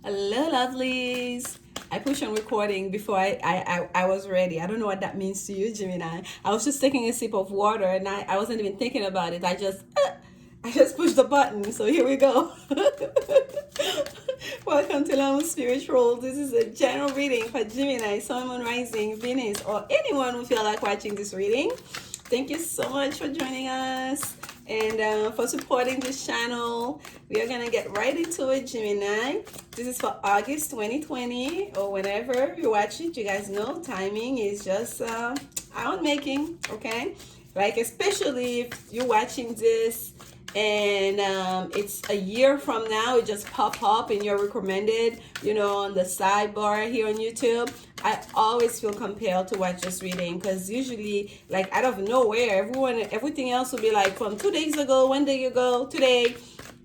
Hello, lovelies. I pushed on recording before I was ready. I don't know what that means to you, Gemini. I was just taking a sip of water and I wasn't even thinking about it. I just pushed the button. So here we go. Welcome to Lanmouspiritual. This is a general reading for Gemini, Sun, Moon, Rising, Venus, or anyone who feel like watching this reading. Thank you so much for joining us and for supporting this channel. We are gonna get right into it, Gemini. This is for August 2020, or whenever you watch it. You guys know timing is just out making, okay? Like, especially if you're watching this and it's a year from now, it just pop up and you're recommended, on the sidebar here on YouTube. I always feel compelled to watch this reading because usually, like, out of nowhere, everything else will be like from 2 days ago, 1 day ago, today,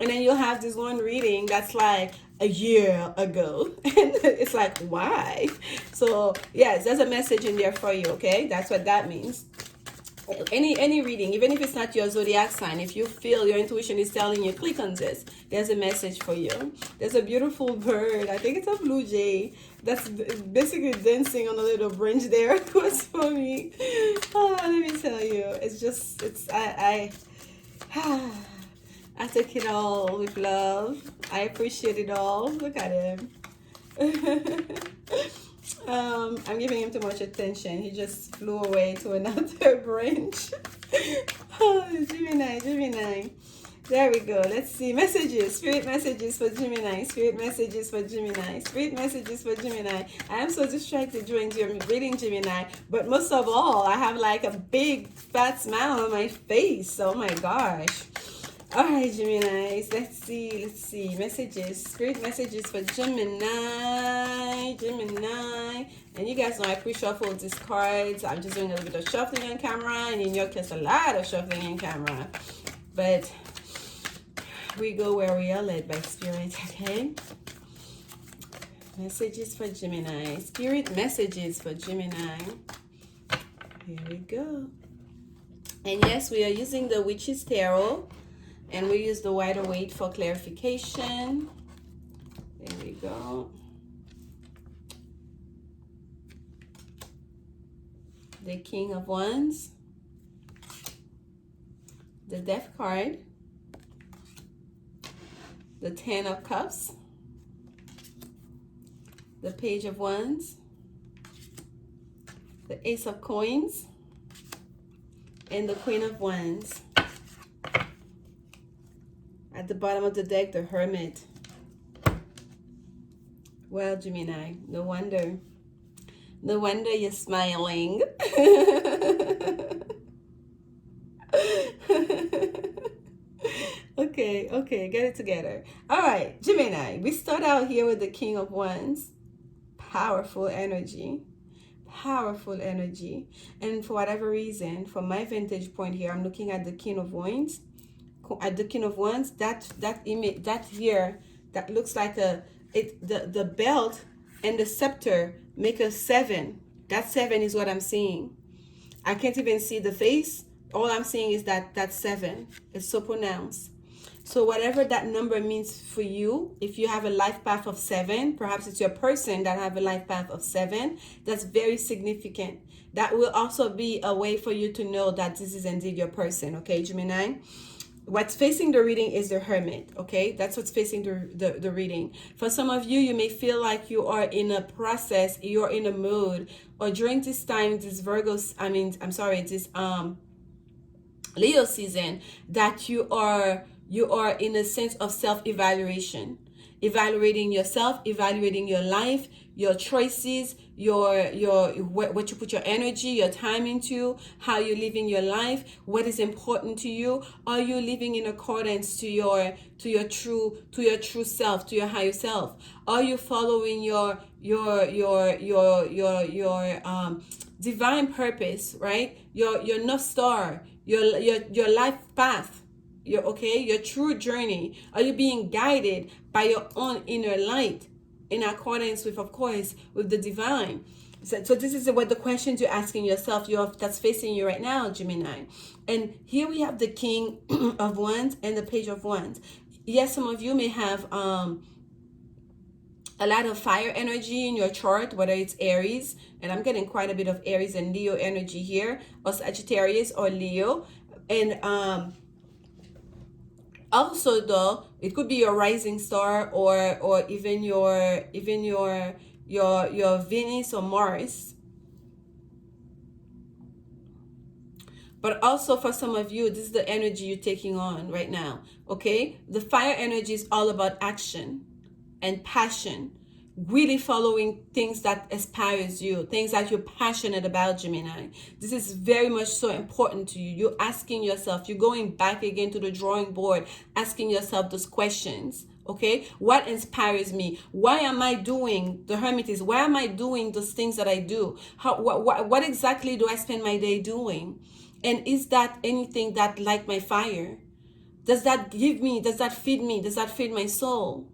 and then you'll have this one reading that's like a year ago, and it's like, why? So yes, there's a message in there for you. Okay, that's what that means. Any reading, even if it's not your zodiac sign, if you feel your intuition is telling you click on this, there's a message for you. There's a beautiful bird, I think it's a blue jay, that's basically dancing on a little branch there. It was for me. Let me tell you, I take it all with love. I appreciate it all. Look at him. I'm giving him too much attention. He just flew away to another branch. Oh, Gemini. There we go. Let's see. Messages. Spirit messages for Gemini. Spirit messages for Gemini. Spirit messages for Gemini. I am so distracted during reading Gemini. But most of all, I have like a big fat smile on my face. Oh my gosh. All right, Gemini. Let's see. Messages. Spirit messages for Gemini. And you guys know I pre-shuffle these cards. I'm just doing a little bit of shuffling on camera. And in your case, a lot of shuffling on camera. But we go where we are led by Spirit, okay? Messages for Gemini. Spirit messages for Gemini. Here we go. And yes, we are using the Witch's Tarot. And we use the wider weight for clarification. There we go. The King of Wands. The Death card. The Ten of Cups. The Page of Wands. The Ace of Coins. And the Queen of Wands. At the bottom of the deck, the Hermit. Well, Gemini, no wonder. No wonder you're smiling. Okay, get it together. All right, Gemini, we start out here with the King of Wands. Powerful energy. And for whatever reason, from my vantage point here, I'm looking at the King of Wands. That image, that here, that looks like the belt and the scepter make a 7. That 7 is what I'm seeing. I can't even see the face. All I'm seeing is that 7. It's so pronounced. So whatever that number means for you, if you have a life path of 7, perhaps it's your person that have a life path of 7, that's very significant. That will also be a way for you to know that this is indeed your person, okay, Gemini? What's facing the reading is the Hermit, okay? That's what's facing the reading. For some of you, you may feel like you are in a process, you're in a mood, or during this time, this this Leo season, that you are in a sense of self-evaluation, evaluating yourself, evaluating your life, your choices, what you put your energy, your time into, how you're living your life, what is important to you. Are you living in accordance to your true self, to your higher self? Are you following your divine purpose, right? Your North Star, your life path, your true journey? Are you being guided by your own inner light in accordance with, of course, with the divine? So this is what the questions you're asking yourself, that's facing you right now, Gemini. And here we have the King of Wands and the Page of Wands. Yes, some of you may have a lot of fire energy in your chart, whether it's Aries, and I'm getting quite a bit of Aries and Leo energy here, or Sagittarius or Leo. And also though, it could be your rising star, or even your Venus or Mars. But also for some of you, this is the energy you're taking on right now. Okay, the fire energy is all about action and passion, really following things that inspires you, things that you're passionate about, Gemini. This is very much so important to you. You're asking yourself, you're going back again to the drawing board, asking yourself those questions. Okay, what inspires me? Why am I doing the Hermit? Is why am I doing those things that I do? What exactly do I spend my day doing? And is that anything that light my fire? Does that give me, does that feed me, does that feed my soul?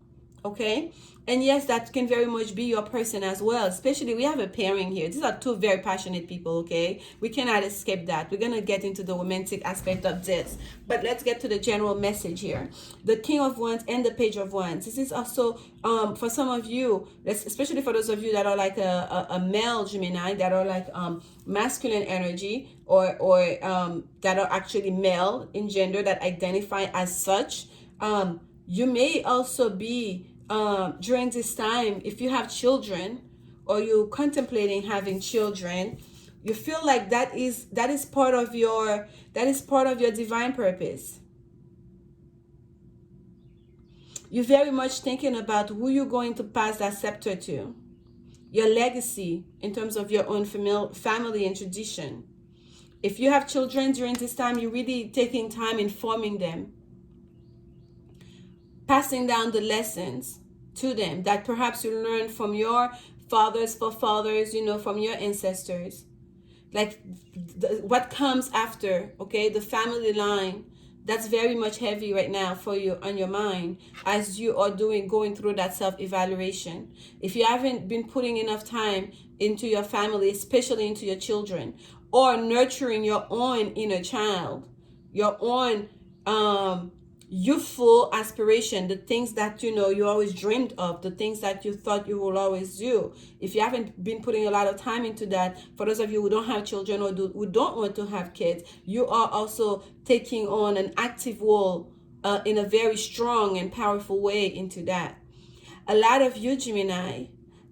Okay, and yes, that can very much be your person as well. Especially, we have a pairing here. These are two very passionate people. Okay, we cannot escape that. We're gonna get into the romantic aspect of this, but let's get to the general message here. The King of Wands and the Page of Wands. This is also for some of you, especially for those of you that are like a male Gemini, that are like masculine energy, or that are actually male in gender, that identify as such. You may also be during this time, if you have children, or you're contemplating having children, you feel like that is part of your divine purpose. You're very much thinking about who you're going to pass that scepter to, your legacy in terms of your own family and tradition. If you have children during this time, you're really taking time informing them, passing down the lessons to them that perhaps you learned from your fathers, forefathers, from your ancestors. Like what comes after, okay, the family line, that's very much heavy right now for you on your mind as you are going through that self-evaluation. If you haven't been putting enough time into your family, especially into your children, or nurturing your own inner child, your own youthful aspiration, the things that you always dreamed of, the things that you thought you will always do. If you haven't been putting a lot of time into that, for those of you who don't have children, or who don't want to have kids, you are also taking on an active role in a very strong and powerful way into that. A lot of you, Gemini,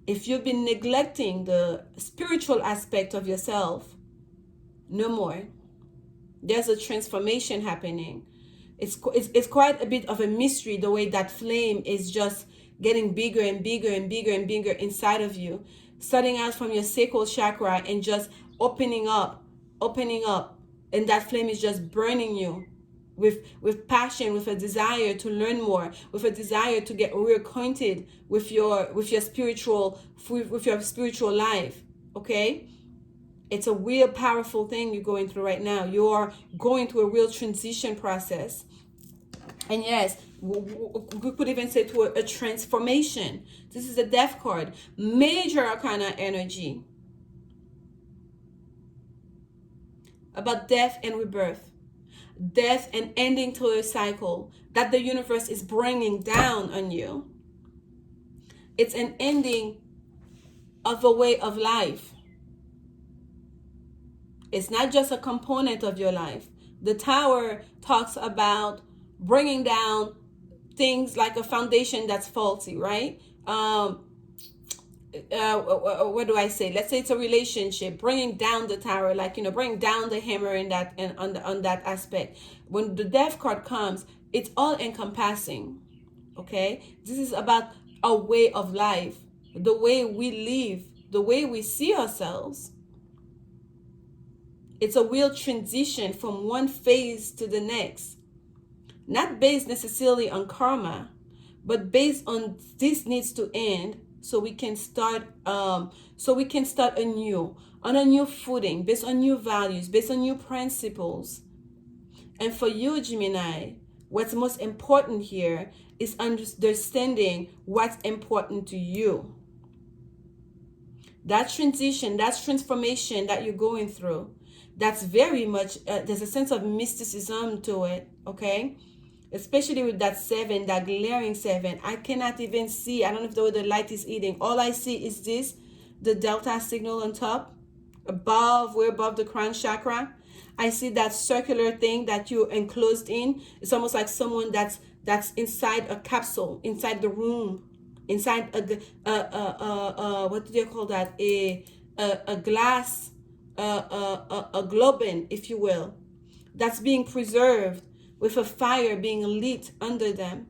if you've been neglecting the spiritual aspect of yourself, no more. There's a transformation happening. It's quite a bit of a mystery, the way that flame is just getting bigger and bigger and bigger and bigger inside of you, starting out from your sacral chakra and just opening up, and that flame is just burning you with passion, with a desire to learn more, with a desire to get reacquainted with your spiritual life. Okay, it's a real powerful thing you're going through right now. You are going through a real transition process. And yes, we could even say to a transformation. This is a Death card. Major Arcana energy. About death and rebirth. Death and ending to a cycle that the universe is bringing down on you. It's an ending of a way of life. It's not just a component of your life. The Tower talks about bringing down things like a foundation that's faulty, right? What do I say? Let's say it's a relationship, bringing down the tower, like, bring down the hammer in that, and on that aspect. When the Death card comes, it's all encompassing. Okay, this is about a way of life, the way we live, the way we see ourselves. It's a real transition from one phase to the next. Not based necessarily on karma, but based on this needs to end so we can start anew, on a new footing, based on new values, based on new principles. And for you, Gemini, what's most important here is understanding what's important to you. That transition, that transformation that you're going through, that's very much, there's a sense of mysticism to it, okay? especially with that 7, that glaring 7. I cannot even see. I don't know if the light is eating. All I see is this, the delta signal on top, above, way above the crown chakra. I see that circular thing that you're enclosed in. It's almost like someone that's inside a capsule, inside the room, inside what do you call that? A glass, a globin, if you will, that's being preserved with a fire being lit under them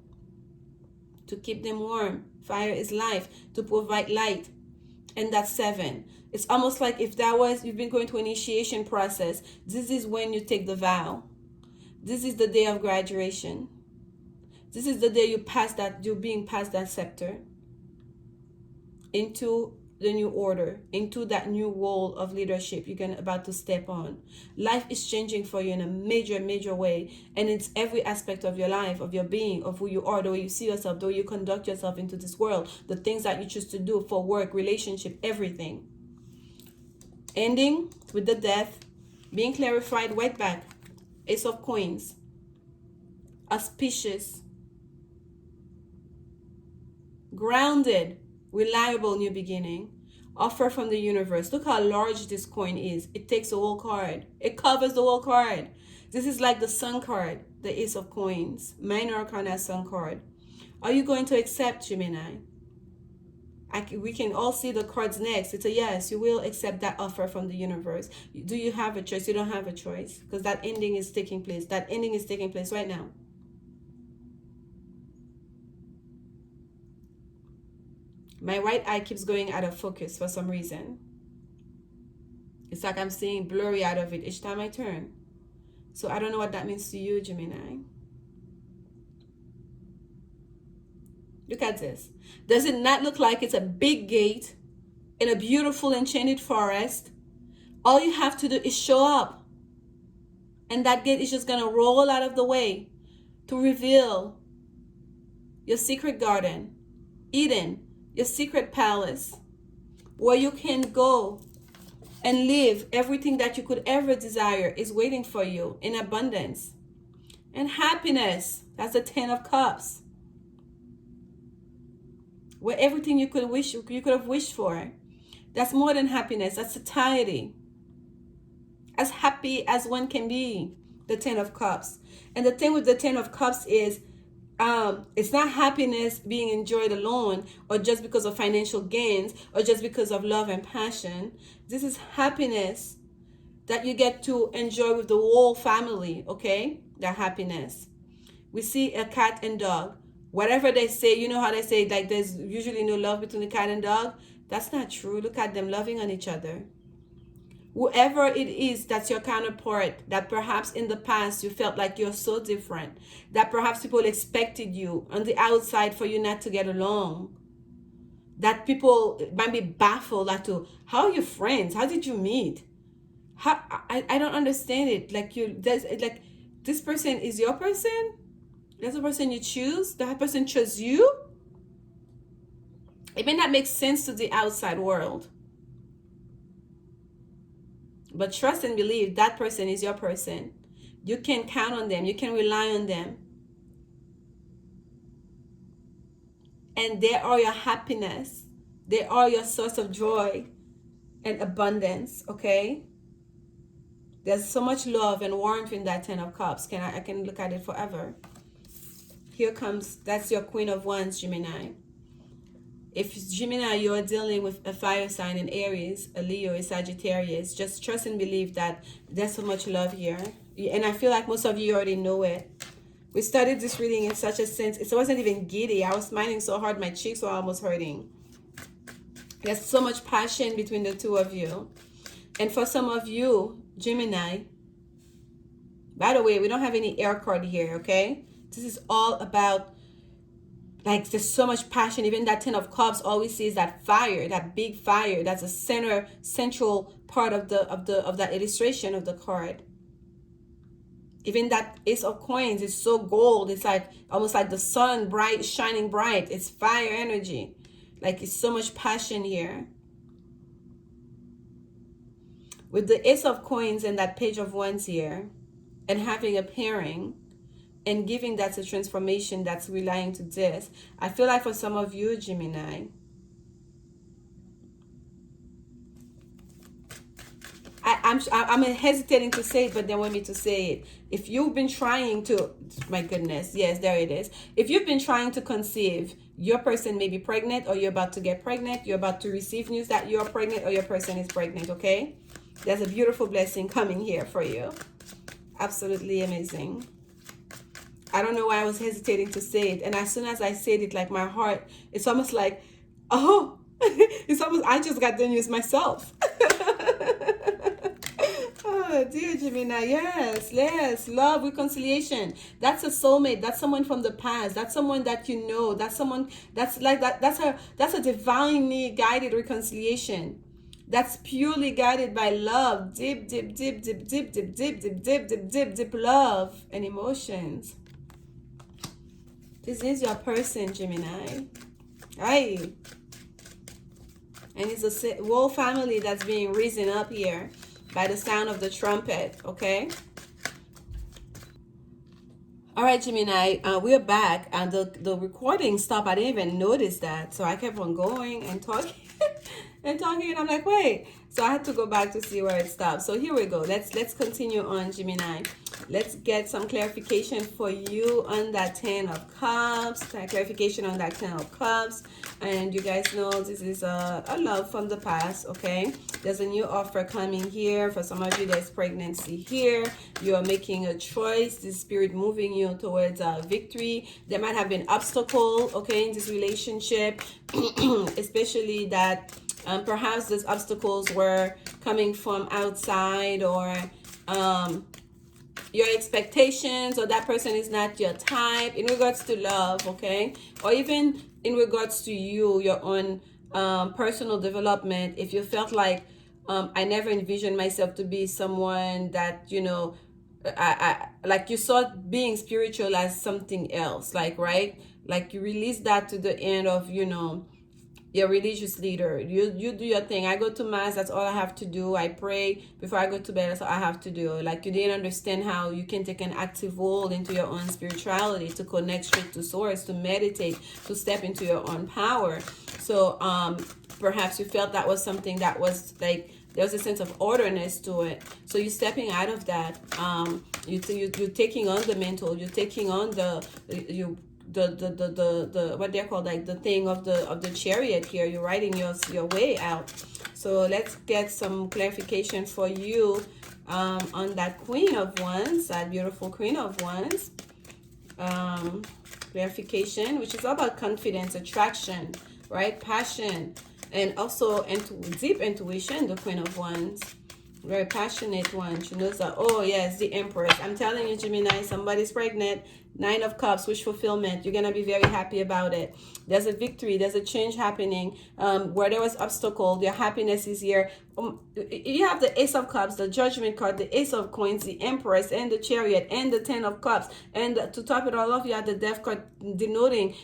to keep them warm. Fire is life, to provide light. And that's 7. It's almost like if that was, you've been going to initiation process, this is when you take the vow. This is the day of graduation. This is the day you're being passed that scepter into the new order, into that new role of leadership you're about to step on. Life is changing for you in a major way, and it's every aspect of your life, of your being, of who you are, the way you see yourself, the way you conduct yourself into this world, the things that you choose to do for work, relationship, everything. Ending with the Death, being clarified, right back, Ace of Coins, auspicious, grounded, reliable new beginning, offer from the universe. Look how large this coin is. It takes the whole card. It covers the whole card. This is like the Sun card, the Ace of Coins, Minor Arcana Sun card. Are you going to accept, Gemini? We can all see the cards next. It's a yes, you will accept that offer from the universe. Do you have a choice? You don't have a choice, because that ending is taking place. That ending is taking place right now. My right eye keeps going out of focus for some reason. It's like I'm seeing blurry out of it each time I turn. So I don't know what that means to you, Gemini. Look at this. Does it not look like it's a big gate in a beautiful enchanted forest? All you have to do is show up. And that gate is just going to roll out of the way to reveal your secret garden, Eden, your secret palace, where you can go and live everything that you could ever desire is waiting for you in abundance. And happiness, that's the 10 of Cups. Where everything you could have wished for. That's more than happiness, that's satiety. As happy as one can be, the 10 of Cups. And the thing with the 10 of Cups is, it's not happiness being enjoyed alone, or just because of financial gains, or just because of love and passion. This is happiness that you get to enjoy with the whole family, okay? That happiness. We see a cat and dog. Whatever they say, you know how they say, like, there's usually no love between the cat and dog? That's not true. Look at them loving on each other. Whoever it is that's your counterpart, that perhaps in the past you felt like you're so different, that perhaps people expected you on the outside for you not to get along, that people might be baffled as to, how are you friends? How did you meet? I don't understand it. Like, this person is your person? That's the person you choose? That person chose you? It may not make sense to the outside world. But trust and believe that person is your person. You can count on them. You can rely on them. And they are your happiness. They are your source of joy and abundance, okay? There's so much love and warmth in that 10 of Cups. I can look at it forever. Here comes, that's your Queen of Wands, Gemini. If Gemini, you're dealing with a fire sign in Aries, a Leo, a Sagittarius, just trust and believe that there's so much love here. And I feel like most of you already know it. We started this reading in such a sense, it wasn't even giddy. I was smiling so hard, my cheeks were almost hurting. There's so much passion between the two of you. And for some of you, Gemini, by the way, we don't have any air card here, okay? This is all about, like, there's so much passion. Even that 10 of Cups, all we see is that fire, that big fire. That's a central part of that illustration of the card. Even that Ace of Coins is so gold. It's like almost like the sun, bright, shining bright. It's fire energy. Like, it's so much passion here. With the Ace of Coins and that Page of Wands here, and having a pairing, and giving that a transformation that's relying to this. I feel like for some of you, Gemini, I'm hesitating to say it, but they want me to say it. If you've been trying to, my goodness, yes, there it is. If you've been trying to conceive, your person may be pregnant, or you're about to get pregnant, you're about to receive news that you're pregnant, or your person is pregnant, okay? There's a beautiful blessing coming here for you. Absolutely amazing. I don't know why I was hesitating to say it. And as soon as I said it, like my heart, it's almost like, oh, it's almost, I just got the news myself. Oh, dear Gemini, yes, love, reconciliation. That's a soulmate. That's someone from the past. That's someone that you know. That's someone that's like that. That's a divinely guided reconciliation. That's purely guided by love. Deep love and emotions. This is your person, Gemini. Right. And it's a whole family that's being risen up here by the sound of the trumpet, okay? All right, Gemini, we're back, and the recording stopped. I didn't even notice that, so I kept on going and talking and talking, and I'm like, wait. So I had to go back to see where it stopped. So here we go. Let's continue on, Gemini. Let's get some clarification for you on that 10 of Cups. Clarification on that 10 of Cups. And you guys know this is a love from the past, okay? There's a new offer coming here. For some of you, there's pregnancy here. You are making a choice. The spirit moving you towards victory. There might have been obstacle, okay, in this relationship, especially that perhaps those obstacles were coming from outside, or your expectations, or that person is not your type in regards to love, okay? Or even in regards to you, your own personal development. If you felt like I never envisioned myself to be someone that, you know, I like you saw being spiritual as something else, like, right? Like you release that to the end of, you know, your religious leader. You do your thing. I go to mass, that's all I have to do. I pray before I go to bed, that's all I have to do. Like you didn't understand how you can take an active role into your own spirituality, to connect straight to source, to meditate, to step into your own power. So perhaps you felt that was something that was like, there was a sense of orderness to it. So you're stepping out of that. You're taking on the mental, you're taking on the what they're called, like the thing of the chariot here. You're riding your way out. So let's get some clarification for you on that Queen of Wands, that beautiful Queen of Wands. Clarification, which is all about confidence, attraction, right? Passion, and also deep intuition. The Queen of Wands, very passionate one. She knows that, oh yes, the Empress. I'm telling you, Gemini, somebody's pregnant. 9 of Cups, wish fulfillment. You're gonna be very happy about it. There's a victory, there's a change happening. Where there was obstacle, your happiness is here. You have the Ace of Cups, the Judgment card, the Ace of Coins, the Empress, and the Chariot, and the 10 of Cups. And to top it all off, you have the Death card, denoting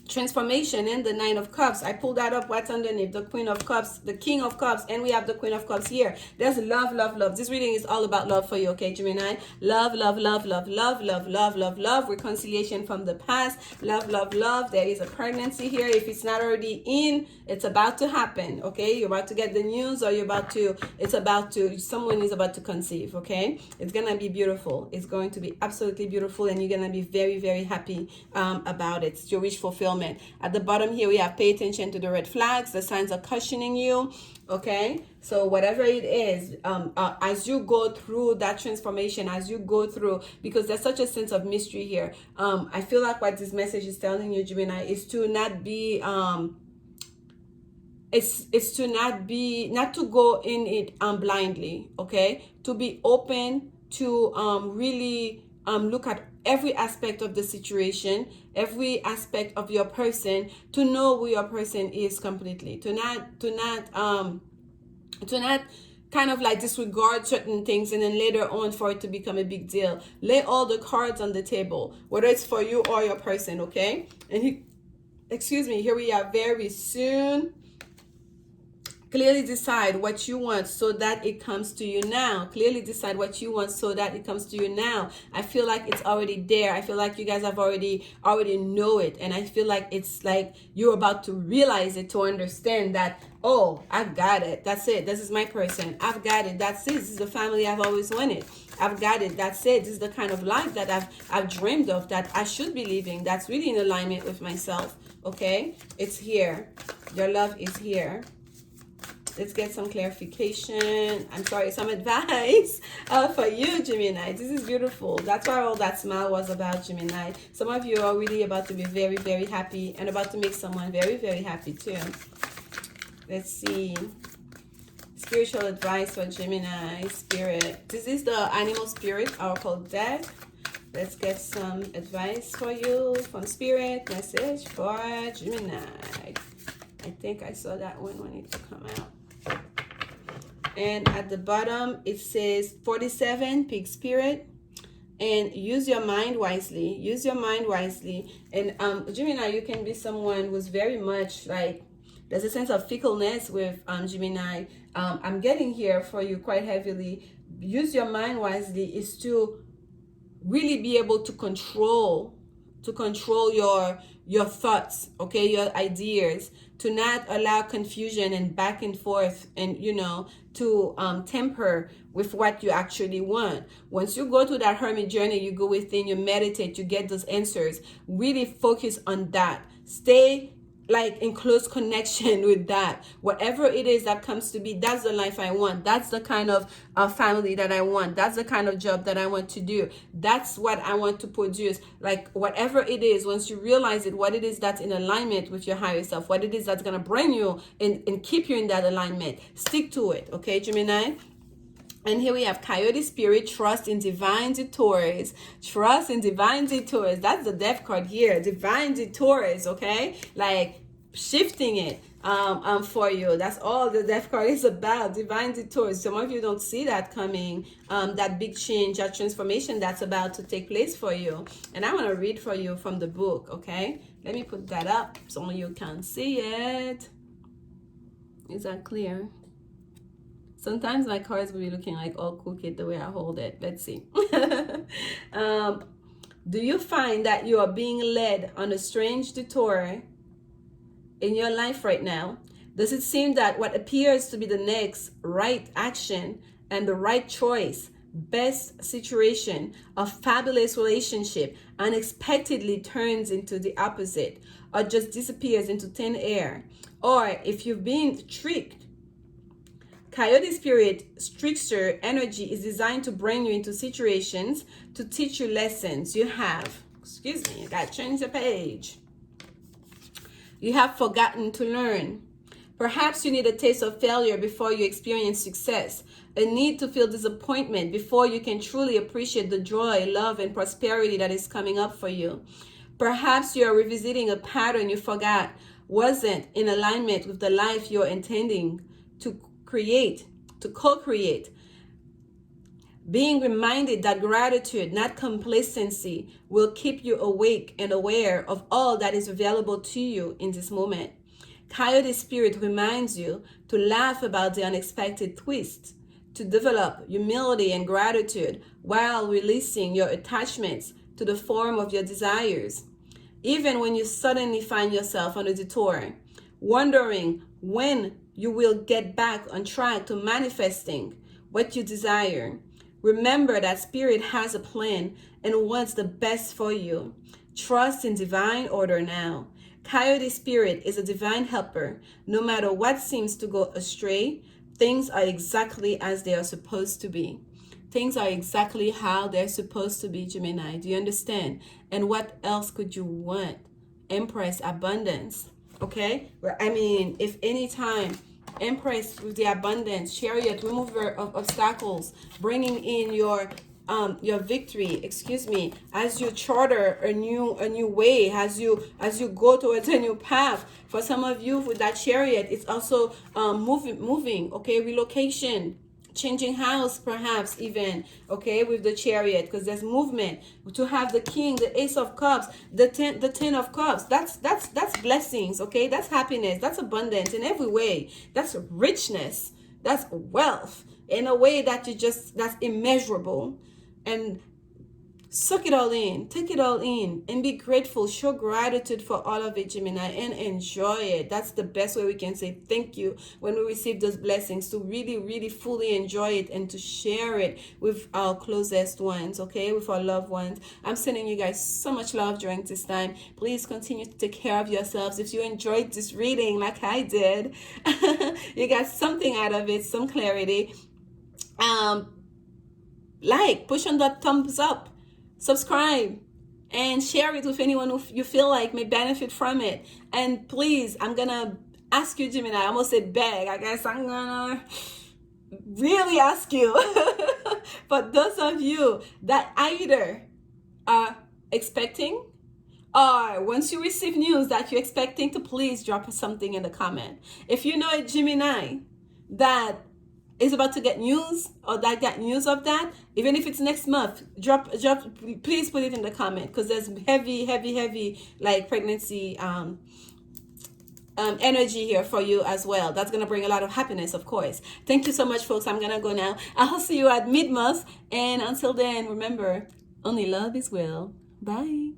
transformation, and the 9 of Cups. I pulled that up. What's underneath? The Queen of Cups, the King of Cups, and we have the Queen of Cups here. There's love, love, love. This reading is all about love for you, okay, Gemini? Love, love, love, love, love, love, love, love, love. Reconciliation from the past. Love, love, love. There is a pregnancy here. If it's not already in, it's about to happen, okay? You're about to get the news, or someone is about to conceive, okay? It's gonna be beautiful. It's going to be absolutely beautiful, and you're gonna be very, very happy about it. It's your wish fulfillment. At the bottom here, we have pay attention to the red flags. The signs are cautioning you, okay? So whatever it is, as you go through that transformation, as you go through, because there's such a sense of mystery here, I feel like what this message is telling you, Gemini, is to not be not to go in it blindly, okay? To be open to really look at every aspect of the situation, every aspect of your person, to know who your person is completely, to not kind of like disregard certain things and then later on for it to become a big deal. Lay all the cards on the table, whether it's for you or your person, okay? And here we are very soon Clearly decide what you want so that it comes to you now. Clearly decide what you want so that it comes to you now. I feel like it's already there. I feel like you guys have already know it. And I feel like it's like you're about to realize it, to understand that, oh, I've got it. That's it. This is my person. I've got it. That's it. This is the family I've always wanted. I've got it. That's it. This is the kind of life that I've dreamed of, that I should be living. That's really in alignment with myself. Okay? It's here. Your love is here. Let's get some clarification. I'm sorry, some advice for you, Gemini. This is beautiful. That's why all that smile was about, Gemini. Some of you are really about to be very, very happy and about to make someone very, very happy too. Let's see. Spiritual advice for Gemini, Spirit. This is the Animal Spirit Oracle deck. Let's get some advice for you from Spirit. Message for Gemini. I think I saw that one when it will come out. And at the bottom, it says 47, Pig Spirit. And use your mind wisely. Use your mind wisely. And Gemini, you can be someone who's very much like, there's a sense of fickleness with Gemini. I'm getting here for you quite heavily. Use your mind wisely is to really be able to control your thoughts, okay, your ideas, to not allow confusion and back and forth, and to temper with what you actually want. Once you go through that hermit journey, you go within, you meditate, you get those answers. Really focus on that. Stay like in close connection with that. Whatever it is that comes to be, that's the life I want. That's the kind of family that I want. That's the kind of job that I want to do. That's what I want to produce. Like whatever it is, once you realize it, what it is that's in alignment with your higher self, what it is that's going to bring you and keep you in that alignment, stick to it. Okay, Gemini? And here we have Coyote Spirit, trust in divine detours. Trust in divine detours. That's the death card here. Divine detours, okay? Like shifting it for you. That's all the death card is about. Divine detours. Some of you don't see that coming. That big change, that transformation that's about to take place for you. And I want to read for you from the book, okay? Let me put that up so you can see it. Is that clear? Sometimes my cards will be looking like all crooked the way I hold it. Let's see. Do you find that you are being led on a strange detour in your life right now? Does it seem that what appears to be the next right action and the right choice, best situation, a fabulous relationship, unexpectedly turns into the opposite or just disappears into thin air? Or if you've been tricked, Coyote Spirit trickster energy is designed to bring you into situations to teach you lessons you have, excuse me, I gotta change the page. You have forgotten to learn. Perhaps you need a taste of failure before you experience success, a need to feel disappointment before you can truly appreciate the joy, love, and prosperity that is coming up for you. Perhaps you are revisiting a pattern you forgot wasn't in alignment with the life you're intending to co-create. Being reminded that gratitude, not complacency, will keep you awake and aware of all that is available to you in this moment. Coyote Spirit reminds you to laugh about the unexpected twists, to develop humility and gratitude while releasing your attachments to the form of your desires. Even when you suddenly find yourself on a detour, wondering when you will get back on track to manifesting what you desire, remember that Spirit has a plan and wants the best for you. Trust in divine order now. Coyote Spirit is a divine helper. No matter what seems to go astray, things are exactly as they are supposed to be. Things are exactly how they're supposed to be, Gemini. Do you understand? And what else could you want? Empress, abundance. Okay? I mean, if any time, Empress with the abundance, Chariot, remover of obstacles, bringing in your victory, excuse me, as you charter a new way, as you go towards a new path. For some of you with that Chariot, it's also moving, okay, relocation, changing house, perhaps even, okay, with the Chariot, because there's movement. To have the King, the Ace of Cups, the ten of Cups, that's blessings, okay? That's happiness, that's abundance in every way. That's richness, that's wealth in a way that that's immeasurable. And suck it all in, take it all in, and be grateful. Show gratitude for all of it, Gemini, and enjoy it. That's the best way we can say thank you when we receive those blessings, to really, really fully enjoy it and to share it with our closest ones, okay, with our loved ones. I'm sending you guys so much love during this time. Please continue to take care of yourselves. If you enjoyed this reading like I did, you got something out of it, some clarity, push on that thumbs up, subscribe, and share it with anyone who you feel like may benefit from it. And please, I'm gonna ask you, Gemini, I almost said beg, I guess I'm gonna really ask you for those of you that either are expecting, or once you receive news that you're expecting, to please drop something in the comment. If you know a Gemini that is about to get news, or that got news of that, even if it's next month, drop, please put it in the comment, because there's heavy like pregnancy energy here for you as well. That's gonna bring a lot of happiness, of course. Thank you so much, folks. I'm gonna go now. I'll see you at mid-month, and until then, remember, only love is well. Bye.